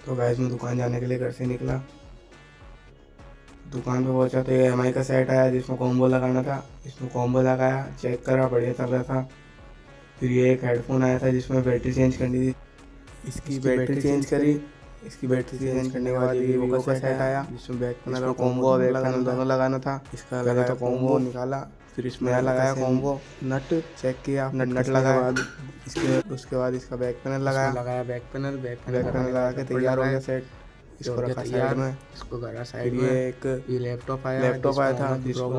तो गाइस मैं दुकान जाने के लिए घर से निकला। दुकान पे पहुंचा तो ये एमआई का सेट आया जिसमें कॉम्बो लगाना था। इसमें कॉम्बो लगाया, चेक करा, बढ़िया चल रहा था। फिर ये एक हेडफोन आया था जिसमें बैटरी चेंज करनी थी। इसकी बैटरी चेंज करी। इसकी बैटरी चेंज करने के बाद ये वीवो का सेट आया जिसमें बैक पैनल और कॉम्बो और बैक पैनल दोनों लगाना था। इसका पहले तो कॉम्बो निकाला, फिर इसमें नया लगाया कॉम्बो, नट चेक किया, नट लगाया बाद उसके बाद इसका बैक पैनल लगाया, बैक पैनल लगा के तैयार हो गया सेट। इसको रखा साइड में, इसको करा साइड में। ये लैपटॉप आया था जिसको